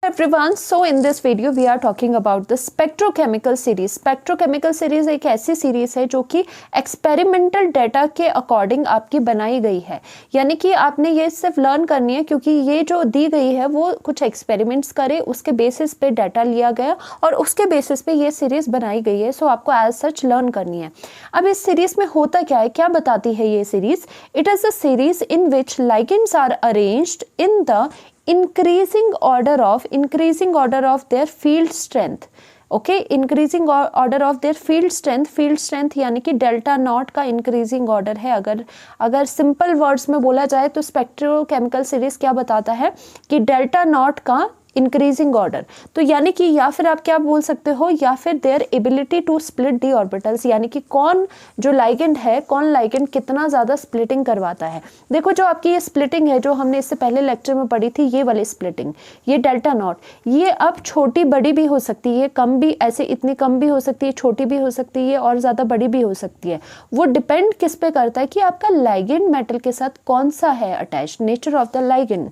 Everyone, so in this video we are talking about the spectrochemical series. Spectrochemical series एक ऐसी series है जो कि एक्सपेरिमेंटल डेटा के अकॉर्डिंग आपकी बनाई गई है, यानी कि आपने ये सिर्फ लर्न करनी है क्योंकि ये जो दी गई है वो कुछ एक्सपेरिमेंट्स करे, उसके बेसिस पे डाटा लिया गया और उसके बेसिस पे ये सीरीज बनाई गई है। सो आपको एज सच लर्न करनी है। अब इस सीरीज में होता क्या है, क्या बताती है ये series? It is a series in which ligands are arranged in the increasing order of their field strength. Okay, increasing order of their field strength यानी कि डेल्टा नॉट का इंक्रीजिंग ऑर्डर है। अगर सिंपल वर्ड्स में बोला जाए तो spectrochemical series क्या बताता है कि डेल्टा नॉट का इंक्रीजिंग ऑर्डर, तो यानी कि या फिर आप क्या बोल सकते हो, या फिर their ability to split d orbitals, यानी कि कौन जो लाइगेंड है, कौन लाइगेंड कितना ज़्यादा स्प्लिटिंग करवाता है। देखो जो आपकी ये स्प्लिटिंग है जो हमने इससे पहले लेक्चर में पढ़ी थी, ये वाली स्प्लिटिंग, ये डेल्टा नॉट, ये अब छोटी बड़ी भी हो सकती है, कम भी, ऐसे इतनी कम भी हो सकती है, छोटी भी हो सकती है और ज़्यादा बड़ी भी हो सकती है। वो डिपेंड किस पे करता है कि आपका लाइगेंड मेटल के साथ कौन सा है attach, nature of the ligand.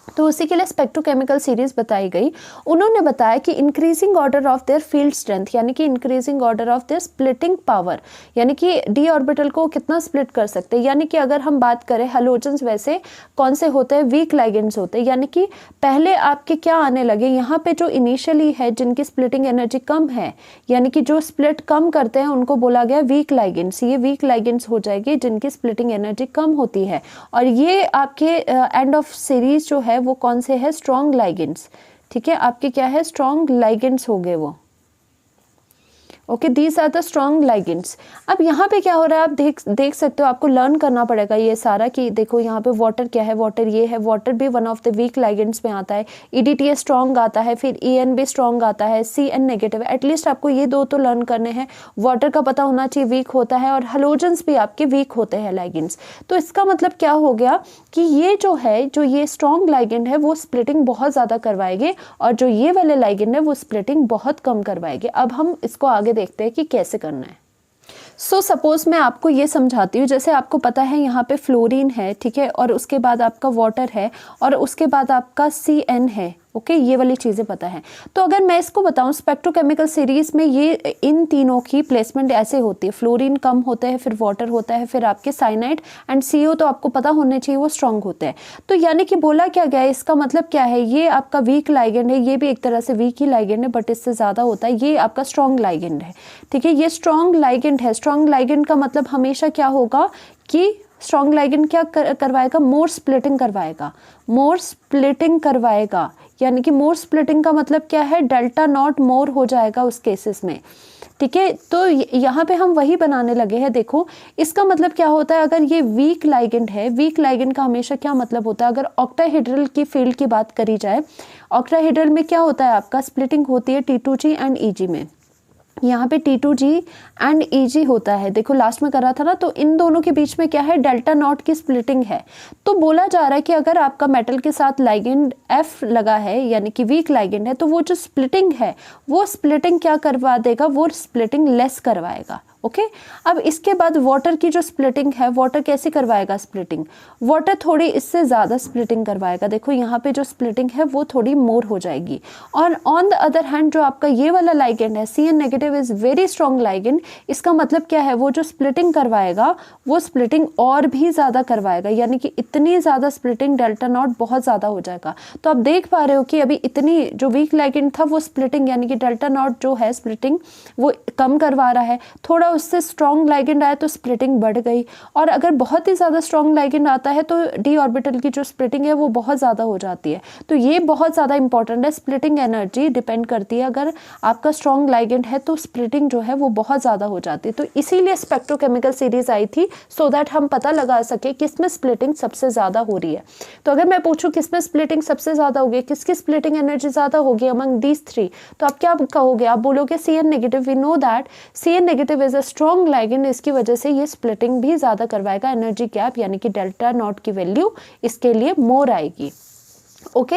तो उसी के लिए स्पेक्ट्रोकेमिकल सीरीज बताई गई। उन्होंने बताया कि increasing order of their field strength, यानी कि increasing order of their splitting power, यानी कि डी ऑर्बिटल को कितना स्प्लिट कर सकते हैं। यानी कि अगर हम बात करें हैलोजेंस, वैसे कौन से होते हैं, वीक लाइगेंड्स होते हैं, यानी कि पहले आपके क्या आने लगे, यहाँ पे जो इनिशियली है जिनकी स्प्लिटिंग एनर्जी कम है, यानी कि जो स्प्लिट कम करते हैं उनको बोला गया वीक लाइगेंड्स। ये वीक लाइगेंड्स हो जाएगी जिनकी स्प्लिटिंग एनर्जी कम होती है। और ये आपके एंड ऑफ सीरीज जो है वो कौन से है, स्ट्रॉन्ग लाइगेंड्स। ठीक है, आपके क्या है, स्ट्रॉन्ग लाइगेंड्स हो गए वो। Okay, these are the strong ligands. अब यहाँ पे क्या हो रहा है आप देख सकते हो, आपको लर्न करना पड़ेगा ये सारा कि देखो यहाँ पे वाटर क्या है, वाटर ये है, वाटर भी one of the weak ligands में आता है। EDTA स्ट्रॉन्ग आता है, फिर EN भी स्ट्रॉन्ग आता है, CN नेगेटिव। एटलीस्ट आपको ये दो तो लर्न करने हैं। वाटर का पता होना चाहिए वीक होता है, और हेलोजेंस भी आपके वीक होते हैं लाइगेंड्स। तो इसका मतलब क्या हो गया कि ये जो है, जो ये स्ट्रॉन्ग लाइगेंड है वो स्प्लिटिंग बहुत ज़्यादा करवाएंगे, और जो ये वाले लाइगेंड है वो स्प्लिटिंग बहुत कम करवाएंगे। अब हम इसको आगे देखते हैं कि कैसे करना है। सो सपोज मैं आपको ये समझाती हूँ, जैसे आपको पता है यहाँ पे फ्लोरीन है, ठीक है, और उसके बाद आपका वाटर है, और उसके बाद आपका CN है। ओके, ये वाली चीज़ें पता है। तो अगर मैं इसको बताऊं, स्पेक्ट्रोकेमिकल सीरीज में ये इन तीनों की प्लेसमेंट ऐसे होती है, फ्लोरीन कम होता है, फिर वाटर होता है, फिर आपके साइनाइड एंड CO तो आपको पता होने चाहिए वो स्ट्रॉन्ग होते हैं। तो यानी कि बोला क्या गया है, इसका मतलब क्या है, ये आपका वीक लाइगेंड है, ये भी एक तरह से वीक ही लाइगेंड है बट इससे ज़्यादा होता है, ये आपका स्ट्रॉन्ग लाइगेंड है। ठीक है, ये स्ट्रॉन्ग लाइगेंड है। स्ट्रॉन्ग लाइगेंड का मतलब हमेशा क्या होगा कि स्ट्रॉन्ग लाइगेंड क्या करवाएगा, मोर स्प्लिटिंग करवाएगा, मोर स्प्लिटिंग करवाएगा। यानी कि मोर स्प्लिटिंग का मतलब क्या है, डेल्टा नॉट मोर हो जाएगा उस केसेस में। ठीक है, तो यहाँ पे हम वही बनाने लगे हैं। देखो इसका मतलब क्या होता है, अगर ये वीक लाइगेंड है, वीक लाइगेंड का हमेशा क्या मतलब होता है, अगर ऑक्टाहेड्रल की फील्ड की बात करी जाए, ऑक्टाहेड्रल में क्या होता है, आपका स्प्लिटिंग होती है T2G एंड EG में। यहाँ पे T2G एंड EG होता है, देखो लास्ट में करा था ना, तो इन दोनों के बीच में क्या है, डेल्टा नॉट की स्प्लिटिंग है। तो बोला जा रहा है कि अगर आपका मेटल के साथ लाइगेंड F लगा है, यानी कि वीक लाइगेंड है, तो वो जो स्प्लिटिंग है वो स्प्लिटिंग क्या करवा देगा, वो स्प्लिटिंग लेस करवाएगा। ओके, अब इसके बाद वाटर की जो स्प्लिटिंग है, वाटर कैसे करवाएगा स्प्लिटिंग, वाटर थोड़ी इससे ज़्यादा स्प्लिटिंग करवाएगा। देखो यहाँ पे जो स्प्लिटिंग है वो थोड़ी मोर हो जाएगी। और ऑन द अदर हैंड जो आपका ये वाला लाइगेंड है, CN negative is very strong ligand. इसका मतलब क्या है, वो जो स्प्लिटिंग करवाएगा वो स्प्लिटिंग और भी ज़्यादा करवाएगा, यानी कि इतनी ज़्यादा स्प्लिटिंग, डेल्टा नॉट बहुत ज़्यादा हो जाएगा। तो आप देख पा रहे हो कि अभी इतनी जो वीक लाइगेंड था वो स्प्लिटिंग, यानी कि डेल्टा नॉट जो है स्प्लिटिंग वो कम करवा रहा है। थोड़ा उससे स्ट्रॉन्ग लाइगेंड आया तो स्प्लिटिंग बढ़ गई, और अगर बहुत ही ज़्यादा स्ट्रॉन्ग लाइगेंड आता है तो डी ऑर्बिटल की जो स्प्लिटिंग है वो बहुत ज़्यादा हो जाती है। तो ये बहुत ज़्यादा इंपॉर्टेंट है, स्प्लिटिंग एनर्जी डिपेंड करती है। अगर आपका स्ट्रॉन्ग लाइगेंड है तो स्प्लिटिंग जो है वो बहुत ज़्यादा हो जाती है। तो इसीलिए स्पेक्ट्रोकेमिकल सीरीज आई थी, सो दैट हम पता लगा सके किसमें स्प्लिटिंग सबसे ज़्यादा हो रही है। तो अगर मैं पूछूँ किसमें स्प्लिटिंग सबसे ज़्यादा होगी, किसकी स्प्लिटिंग एनर्जी ज़्यादा होगी अमंग दीज थ्री, तो आप क्या कहोगे, आप बोलोगे CN negative. We know that CN negative is a strong ligand, इसकी वजह से ये स्प्लिटिंग भी ज़्यादा करवाएगा। एनर्जी गैप यानी कि डेल्टा नॉट की वैल्यू इसके लिए मोर आएगी। ओके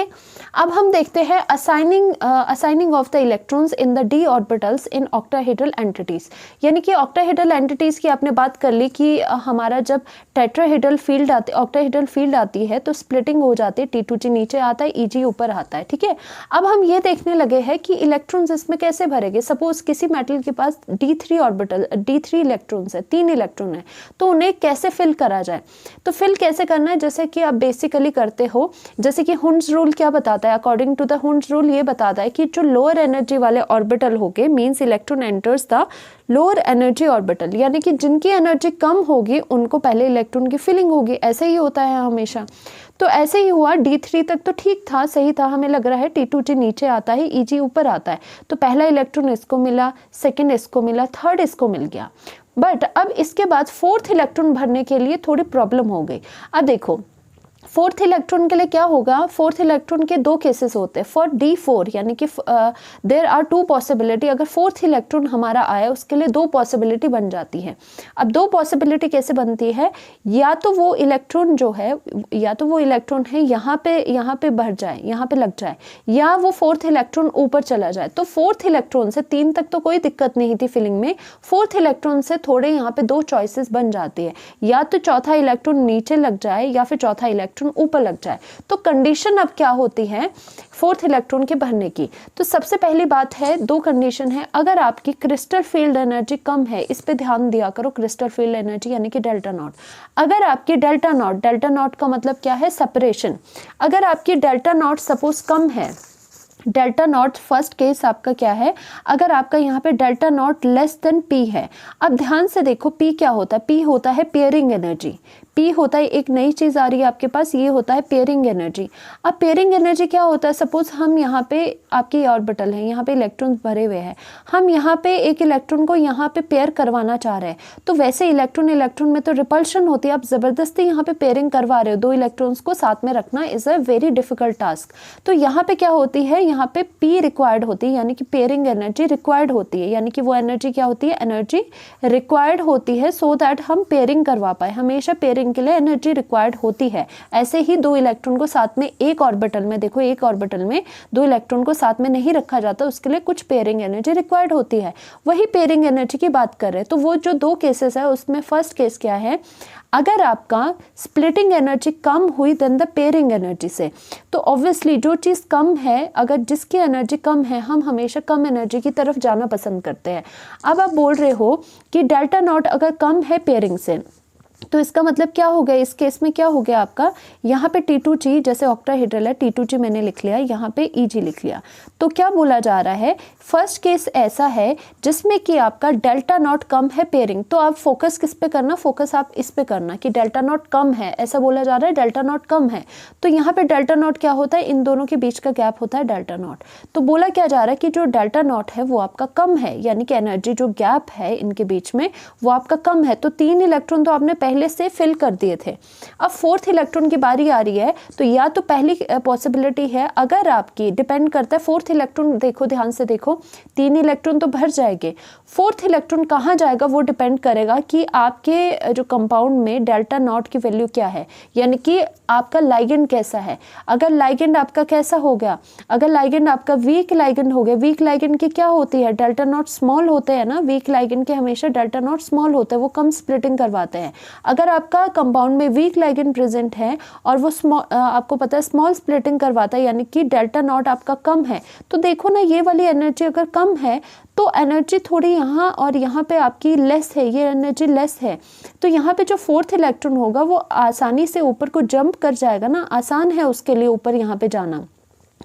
अब हम देखते हैं assigning of the electrons in the D orbitals in octahedral entities. यानी कि ऑक्टाहेड्रल एंटिटीज की आपने बात कर ली कि हमारा जब टेट्राहेड्रल फील्ड ऑक्टाहेड्रल फील्ड आती है तो स्प्लिटिंग हो जाती है, T2G नीचे आता है, EG ऊपर आता है। ठीक है, अब हम ये देखने लगे हैं कि इलेक्ट्रॉन्स इसमें कैसे भरेंगे। सपोज किसी मेटल के पास D3 इलेक्ट्रॉन्स है, 3 इलेक्ट्रॉन है, तो उन्हें कैसे फिल करा जाए। तो फिल कैसे करना है, जैसे कि आप बेसिकली करते हो, जैसे कि हुंड्स रूल क्या बताता है, according to the Hund's rule ये बताता है कि जो लोअर एनर्जी वाले ऑर्बिटल होंगे, means electron enters the lower energy orbital, यानी कि जिनकी एनर्जी कम होगी उनको पहले इलेक्ट्रॉन की फिलिंग होगी। ऐसे ही होता है हमेशा। तो ऐसे ही हुआ, D3 तक तो ठीक था, सही था, हमें लग रहा है T2G नीचे आता है, EG ऊपर आता है, तो पहला इलेक्ट्रॉन इसको मिला, सेकेंड इसको मिला, थर्ड इसको मिल गया। बट अब इसके बाद फोर्थ इलेक्ट्रॉन भरने के लिए थोड़ी प्रॉब्लम हो गई। अब देखो फोर्थ इलेक्ट्रॉन के लिए क्या होगा, फोर्थ इलेक्ट्रॉन के 2 केसेस होते हैं फॉर D4, यानी कि देयर आर 2 पॉसिबिलिटी। अगर फोर्थ इलेक्ट्रॉन हमारा आया उसके लिए 2 पॉसिबिलिटी बन जाती है। अब 2 पॉसिबिलिटी कैसे बनती है, या तो वो इलेक्ट्रॉन जो है, या तो वो इलेक्ट्रॉन है यहाँ पे भर जाए, यहाँ पे लग जाए, या वो फोर्थ इलेक्ट्रॉन ऊपर चला जाए। तो फोर्थ इलेक्ट्रॉन से 3 तक तो कोई दिक्कत नहीं थी फिलिंग में, फोर्थ इलेक्ट्रॉन से थोड़े यहाँ पे 2 चॉइसेस बन जाती है, या तो चौथा इलेक्ट्रॉन नीचे लग जाए या फिर चौथा इलेक्ट्रॉन ऊपर लग जाए। तो कंडीशन अब क्या होती है फोर्थ इलेक्ट्रॉन के भरने की। तो सबसे पहली बात है, 2 कंडीशन है। अगर आपकी क्रिस्टल फील्ड एनर्जी कम है, इस पे ध्यान दिया करो, क्रिस्टल फील्ड एनर्जी यानी कि डेल्टा नॉट। अगर आपकी डेल्टा नॉट का मतलब क्या है, सेपरेशन। अगर आपकी डेल्टा नॉट सपोज कम है, डेल्टा नॉट फर्स्ट केस आपका क्या है, अगर आपका यहाँ पे delta not less than P है। अब ध्यान से देखो P क्या होता है, P होता है पेयरिंग एनर्जी। P होता है, एक नई चीज आ रही है आपके पास, ये होता है पेयरिंग एनर्जी। अब पेयरिंग एनर्जी क्या होता है, सपोज हम यहाँ पे आपकी ऑर्बिटल है, यहाँ पे इलेक्ट्रॉन्स भरे हुए हैं, हम यहाँ पे एक इलेक्ट्रॉन को यहाँ पे पेयर करवाना चाह रहे हैं, तो वैसे इलेक्ट्रॉन में तो रिपल्शन होती है, आप जबरदस्ती यहाँ पे पेयरिंग करवा रहे हो, 2 इलेक्ट्रॉन्स को साथ में रखना is a very difficult task. तो यहाँ पे क्या होती है, यहाँ पे P रिक्वायर्ड होती है, यानी कि पेयरिंग एनर्जी रिक्वायर्ड होती है, यानी कि वो एनर्जी क्या होती है, एनर्जी रिक्वायर्ड होती है सो दैट हम पेयरिंग करवा पाए। हमेशा पेयरिंग के लिए एनर्जी रिक्वायर्ड होती है। ऐसे ही 2 इलेक्ट्रॉन को साथ में एक ऑर्बिटल में, देखो एक ऑर्बिटल में 2 इलेक्ट्रॉन को साथ में नहीं रखा जाता, उसके लिए कुछ पेयरिंग एनर्जी रिक्वायर्ड होती है। वही पेयरिंग एनर्जी की बात कर रहे हैं। तो वो जो 2 केसेस है उसमें फर्स्ट केस क्या है, अगर आपका स्प्लिटिंग एनर्जी कम हुई देन द पेयरिंग एनर्जी से, तो ऑब्वियसली जो चीज़ कम है, अगर जिसकी एनर्जी कम है, हम हमेशा कम एनर्जी की तरफ जाना पसंद करते हैं। अब आप बोल रहे हो कि डेल्टा नॉट अगर कम है पेयरिंग से, तो इसका मतलब क्या हो गया, इस केस में क्या हो गया आपका, यहाँ पे T2G, जैसे ऑक्टाहेड्रल है T2G मैंने लिख लिया, यहाँ पे EG लिख लिया। तो क्या बोला जा रहा है, फर्स्ट केस ऐसा है जिसमें कि आपका डेल्टा नॉट कम है पेयरिंग। तो आप फोकस किस पे करना, फोकस आप इस पे करना कि डेल्टा नॉट कम है, ऐसा बोला जा रहा है डेल्टा नॉट कम है। तो यहाँ पे डेल्टा नॉट क्या होता है, इन दोनों के बीच का गैप होता है डेल्टा नॉट। तो बोला क्या जा रहा है कि जो डेल्टा नॉट है वो आपका कम है, यानी कि एनर्जी जो गैप है इनके बीच में वो आपका कम है। तो 3 इलेक्ट्रॉन तो आपने पहले से फिल कर दिए थे। अब फोर्थ इलेक्ट्रॉन की बारी आ रही है, तो या तो पहली पॉसिबिलिटी है, अगर आपकी डिपेंड करता है फोर्थ इलेक्ट्रॉन, देखो ध्यान से देखो, 3 इलेक्ट्रॉन तो भर जाएंगे, फोर्थ इलेक्ट्रॉन कहाँ जाएगा वो डिपेंड करेगा कि आपके जो कंपाउंड में डेल्टा नॉट की वैल्यू क्या है, यानी कि आपका लाइगेंड कैसा है। अगर लाइगेंड आपका कैसा हो गया, अगर लाइगेंड आपका वीक लाइगेंड हो गया, वीक लाइगेंड की क्या होती है, डेल्टा नॉट स्मॉल होते हैं ना, वीक लाइगेंड के हमेशा डेल्टा नॉट स्मॉल होते हैं, वो कम स्प्लिटिंग करवाते हैं। अगर आपका कंपाउंड में वीक लाइगेंड प्रेजेंट है और वो आपको पता है स्मॉल स्प्लिटिंग करवाता है, यानी कि डेल्टा नॉट आपका कम है, तो देखो ना ये वाली एनर्जी अगर कम है तो एनर्जी थोड़ी यहाँ और यहाँ पे आपकी लेस है, ये एनर्जी लेस है, तो यहाँ पे जो फोर्थ इलेक्ट्रॉन होगा वो आसानी से ऊपर को जंप कर जाएगा ना, आसान है उसके लिए ऊपर यहाँ पे जाना,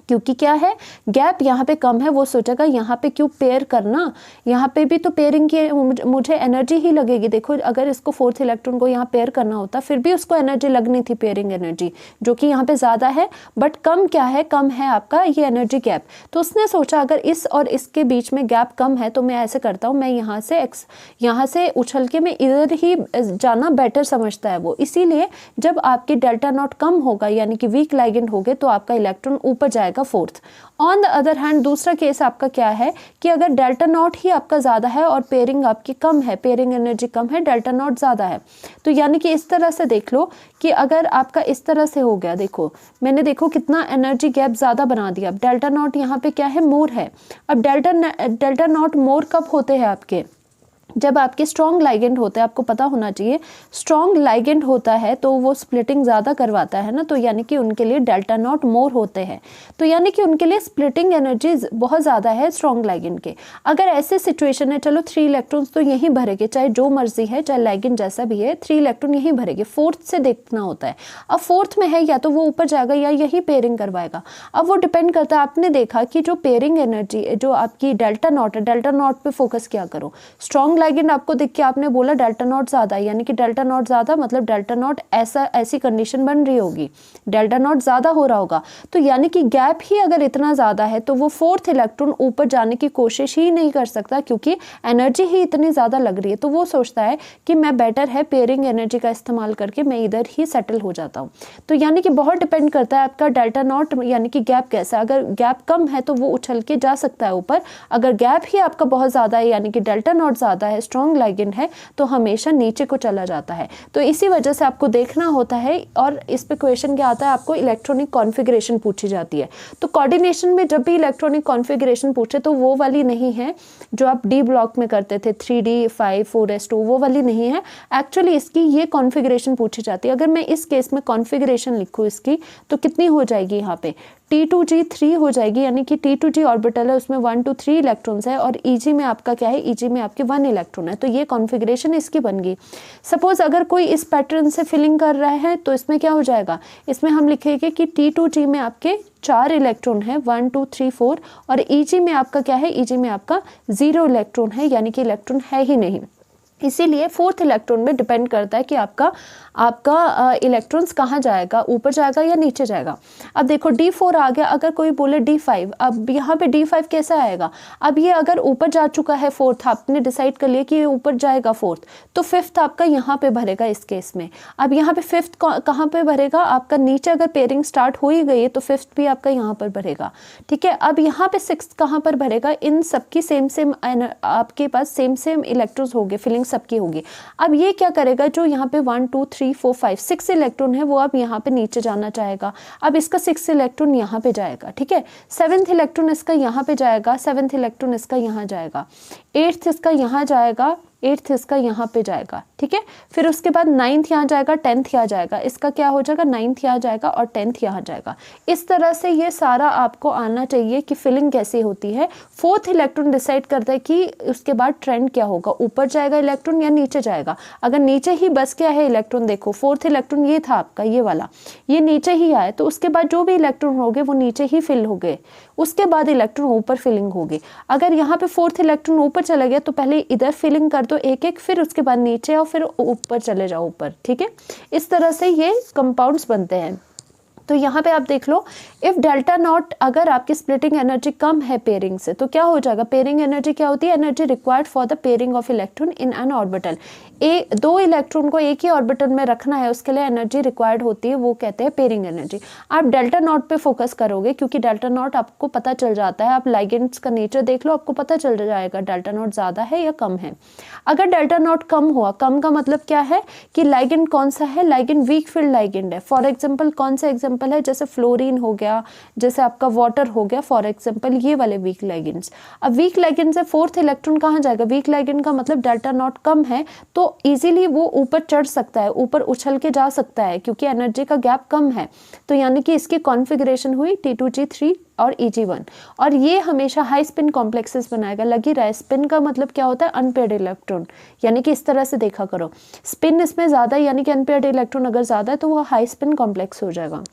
क्योंकि क्या है गैप यहाँ पे कम है। वो सोचेगा यहाँ पे क्यों पेयर करना, यहाँ पे भी तो पेयरिंग की मुझे एनर्जी ही लगेगी। देखो अगर इसको फोर्थ इलेक्ट्रॉन को यहाँ पेयर करना होता फिर भी उसको एनर्जी लगनी थी, पेयरिंग एनर्जी, जो कि यहाँ पे ज़्यादा है, बट कम क्या है, कम है आपका ये एनर्जी गैप। तो उसने सोचा अगर इस और इसके बीच में गैप कम है तो मैं ऐसे करता हूँ, मैं यहाँ से उछल के मैं इधर ही जाना बेटर समझता है वो। इसीलिए जब आपकी डेल्टा नॉट कम होगा यानी कि वीक लाइगेंड हो गए तो आपका इलेक्ट्रॉन ऊपर जाएगा, जाएगा fourth. On the other hand दूसरा केस आपका क्या है कि अगर डेल्टा नॉट ही आपका ज़्यादा है और पेयरिंग आपकी कम है, पेयरिंग एनर्जी कम है, डेल्टा नॉट ज़्यादा है, तो यानी कि इस तरह से देख लो कि अगर आपका इस तरह से हो गया, देखो मैंने देखो कितना एनर्जी गैप ज़्यादा बना दिया। अब डेल्टा नॉट यहाँ पे क्या है, मोर है। अब डेल्टा नॉट मोर कब होते हैं आपके, जब आपके स्ट्रॉन्ग लाइगेंड होते हैं। आपको पता होना चाहिए स्ट्रॉन्ग लाइगेंड होता है तो वो स्प्लिटिंग ज़्यादा करवाता है ना, तो यानी कि उनके लिए डेल्टा नॉट मोर होते हैं, तो यानी कि उनके लिए स्प्लिटिंग एनर्जी बहुत ज़्यादा है स्ट्रॉन्ग लाइगेंड के। अगर ऐसे सिचुएशन है, चलो 3 इलेक्ट्रॉन्स तो यहीं भरेंगे, चाहे जो मर्जी है, चाहे लाइगेंड जैसा भी है, 3 इलेक्ट्रॉन यहीं भरेंगे। फोर्थ से देखना होता है। अब फोर्थ में है या तो वो ऊपर जाएगा या यही पेयरिंग करवाएगा। अब वो डिपेंड करता है, आपने देखा कि जो पेयरिंग एनर्जी जो आपकी डेल्टा नॉट है, डेल्टा नॉट पे फोकस क्या करो। स्ट्रॉन्ग लाइगेंड आपको दिख के आपने बोला डेल्टा नॉट ज्यादा है, यानी कि डेल्टा नॉट ज्यादा मतलब डेल्टा नॉट ऐसी कंडीशन बन रही होगी, डेल्टा नॉट ज्यादा हो रहा होगा, तो यानी कि गैप ही अगर इतना ज्यादा है तो वो फोर्थ इलेक्ट्रॉन ऊपर जाने की कोशिश ही नहीं कर सकता, क्योंकि एनर्जी ही इतनी ज्यादा लग रही है। तो वो सोचता है कि मैं बेटर है पेयरिंग एनर्जी का इस्तेमाल करके मैं इधर ही सेटल हो जाता हूँ। तो यानी कि बहुत डिपेंड करता है आपका डेल्टा नॉट यानी कि गैप कैसा। अगर गैप कम है तो वो उछल के जा सकता है ऊपर, अगर गैप ही आपका बहुत ज्यादा है यानी कि डेल्टा नॉट ज्यादा है, स्ट्रॉन्ग लाइगेंड है, तो हमेशा नीचे को चला जाता है। तो इसी वजह से आपको देखना होता है। और इस पे क्वेश्चन क्या आता है, आपको इलेक्ट्रॉनिक कॉन्फ़िगरेशन पूछी जाती है। तो कोऑर्डिनेशन में जब भी इलेक्ट्रॉनिक कॉन्फ़िगरेशन पूछे तो वो वाली नहीं है जो आप डी ब्लॉक में करते थे 3D 5 4s2, वो वाली नहीं है। एक्चुअली इसकी ये कॉन्फ़िगरेशन पूछी जाती है। अगर मैं इस केस में कॉन्फ़िगरेशन लिखूँ इसकी, तो कितनी हो जाएगी यहाँ पे T2G3 हो जाएगी, यानी कि T2G ऑर्बिटल है, उसमें 1 2 3 इलेक्ट्रॉन्स है और Eg में आपका क्या है, Eg में आपके 1 इलेक्ट्रॉन है। तो ये कॉन्फ़िगरेशन इसकी बन गई। सपोज अगर कोई इस पैटर्न से फिलिंग कर रहा है तो इसमें क्या हो जाएगा, इसमें हम लिखेंगे कि T2G में आपके 4 इलेक्ट्रॉन है, 1 2 3 4, और Eg में आपका क्या है, Eg में आपका 0 इलेक्ट्रॉन है, यानी कि इलेक्ट्रॉन है ही नहीं। इसीलिए फोर्थ इलेक्ट्रॉन में डिपेंड करता है कि आपका इलेक्ट्रॉन्स कहाँ जाएगा, ऊपर जाएगा या नीचे जाएगा। अब देखो D4 आ गया, अगर कोई बोले D5, अब यहाँ पे D5 कैसा आएगा। अब ये अगर ऊपर जा चुका है फोर्थ, आपने डिसाइड कर लिया कि ये ऊपर जाएगा फोर्थ, तो फिफ्थ आपका यहाँ पे भरेगा इस केस में। अब यहाँ पे फिफ्थ कहाँ पे भरेगा, आपका नीचे अगर पेयरिंग स्टार्ट हो ही गई है तो फिफ्थ भी आपका यहाँ पर भरेगा, ठीक है। अब यहाँ पे सिक्स्थ कहाँ पर भरेगा, इन सबकी सेम आपके पास सेम इलेक्ट्रॉन्स होंगे, फिलिंग सबकी होगी। अब ये क्या करेगा, जो यहाँ पे 1 2 3 4 5 6 इलेक्ट्रॉन है वो अब यहाँ पे नीचे जाना चाहेगा। अब इसका 6 इलेक्ट्रॉन यहाँ पे जाएगा, ठीक है। 7th इलेक्ट्रॉन इसका यहाँ पे जाएगा, 7th इलेक्ट्रॉन इसका यहाँ जाएगा, 8th इसका यहाँ जाएगा, 8th इसका यहाँ पे जाएगा, ठीक है। फिर उसके बाद 9th यहाँ जाएगा, 10th यहाँ जाएगा, इसका क्या हो जाएगा, 9th यहाँ जाएगा और 10th यहाँ जाएगा। इस तरह से ये सारा आपको आना चाहिए कि फिलिंग कैसी होती है। फोर्थ इलेक्ट्रॉन डिसाइड करता है कि उसके बाद ट्रेंड क्या होगा, ऊपर जाएगा इलेक्ट्रॉन या नीचे जाएगा। अगर नीचे ही बस क्या है इलेक्ट्रॉन, देखो फोर्थ इलेक्ट्रॉन ये था आपका, ये वाला, ये नीचे ही आया, तो उसके बाद जो भी इलेक्ट्रॉन हो गए वो नीचे ही फिल हो गए, उसके बाद इलेक्ट्रॉन ऊपर फिलिंग होगी। अगर यहाँ पे फोर्थ इलेक्ट्रॉन ऊपर चला गया तो पहले इधर फिलिंग कर दो एक एक, फिर उसके बाद नीचे आओ, फिर ऊपर चले जाओ ऊपर, ठीक है। इस तरह से ये कंपाउंड्स बनते हैं। तो यहाँ पे आप देख लो, इफ डेल्टा नॉट, अगर आपकी स्प्लिटिंग एनर्जी कम है पेयरिंग से, तो क्या हो जाएगा, पेयरिंग एनर्जी क्या होती है, energy required for the pairing of electron in an orbital. दो इलेक्ट्रॉन को एक ही ऑर्बिटल में रखना है, उसके लिए एनर्जी रिक्वायर्ड होती है, वो कहते हैं पेयरिंग एनर्जी। आप डेल्टा नॉट पे फोकस करोगे क्योंकि डेल्टा नॉट आपको पता चल जाता है, आप लाइगेंड्स का नेचर देख लो, आपको पता चल जाएगा डेल्टा नॉट ज़्यादा है या कम है। अगर डेल्टा नॉट कम हुआ, कम का मतलब क्या है कि लाइगेंड कौन सा है, लाइगेंड वीक फील्ड लाइगेंड है। फॉर एग्जाम्पल कौन सा एग्जाम्पल है, जैसे फ्लोरीन हो गया, जैसे आपका वाटर हो गया, फॉर एग्जाम्पल ये वाले वीक लाइगेंड्स। अब वीक लाइगेंड से फोर्थ इलेक्ट्रॉन कहाँ जाएगा, वीक लाइगेंड का मतलब डेल्टा नॉट कम है तो इजीली वो ऊपर चढ़ सकता है, ऊपर उछल के जा सकता है क्योंकि एनर्जी का गैप कम है। तो यानी कि इसकी कॉन्फ़िगरेशन हुई T2G3 और Eg1, और ये हमेशा हाई स्पिन कॉम्प्लेक्सेस बनाएगा। लगी रहा है, स्पिन का मतलब क्या होता है, अनपेयर्ड इलेक्ट्रॉन, यानी कि इस तरह से देखा करो, स्पिन इसमें ज़्यादा यानी कि अनपेयर्ड इलेक्ट्रॉन अगर ज़्यादा है तो वो हाई स्पिन कॉम्प्लेक्स हो जाएगा।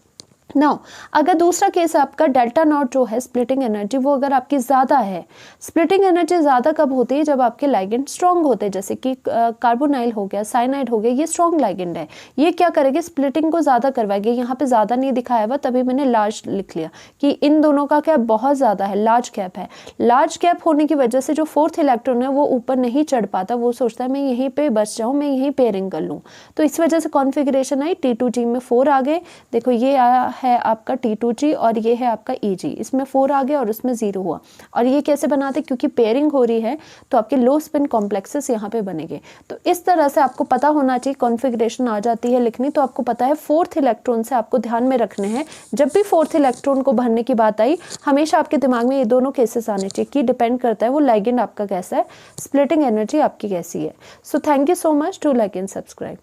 नाउ अगर दूसरा केस आपका डेल्टा नॉट जो है स्प्लिटिंग एनर्जी, वो अगर आपकी ज़्यादा है, स्प्लिटिंग एनर्जी ज़्यादा कब होती है, जब आपके लाइगेंड स्ट्रॉन्ग होते हैं, जैसे कि कार्बोनाइल हो गया, साइनाइड हो गया, ये स्ट्रॉन्ग लाइगेंड है, ये क्या करेंगे, स्प्लिटिंग को ज़्यादा करवाएंगे। यहाँ पे ज़्यादा नहीं दिखाया हुआ, तभी मैंने लार्ज लिख लिया कि इन दोनों का क्या बहुत ज़्यादा है, लार्ज गैप है। लार्ज गैप होने की वजह से जो फोर्थ इलेक्ट्रॉन है वो ऊपर नहीं चढ़ पाता, वो सोचता है मैं यहीं पर बच जाऊँ, मैं यहीं पेयरिंग कर लूँ। तो इस वजह से कॉन्फ़िगरेशन आई, T2G में 4 आ गए, देखो ये आया है आपका T2G और ये है आपका EG, इसमें 4 आ गया और उसमें 0 हुआ। और ये कैसे बनाते, क्योंकि पेयरिंग हो रही है तो आपके लो स्पिन कॉम्प्लेक्सेस यहाँ पे बनेंगे। तो इस तरह से आपको पता होना चाहिए, कॉन्फ़िगरेशन आ जाती है लिखनी तो आपको पता है 4th इलेक्ट्रॉन से आपको ध्यान में रखने हैं। जब भी 4th इलेक्ट्रॉन को भरने की बात आई हमेशा आपके दिमाग में ये दोनों केसेस आने चाहिए कि डिपेंड करता है वो लाइगेंड आपका कैसा है, स्प्लिटिंग एनर्जी आपकी कैसी है। So thank you so much, do like and subscribe.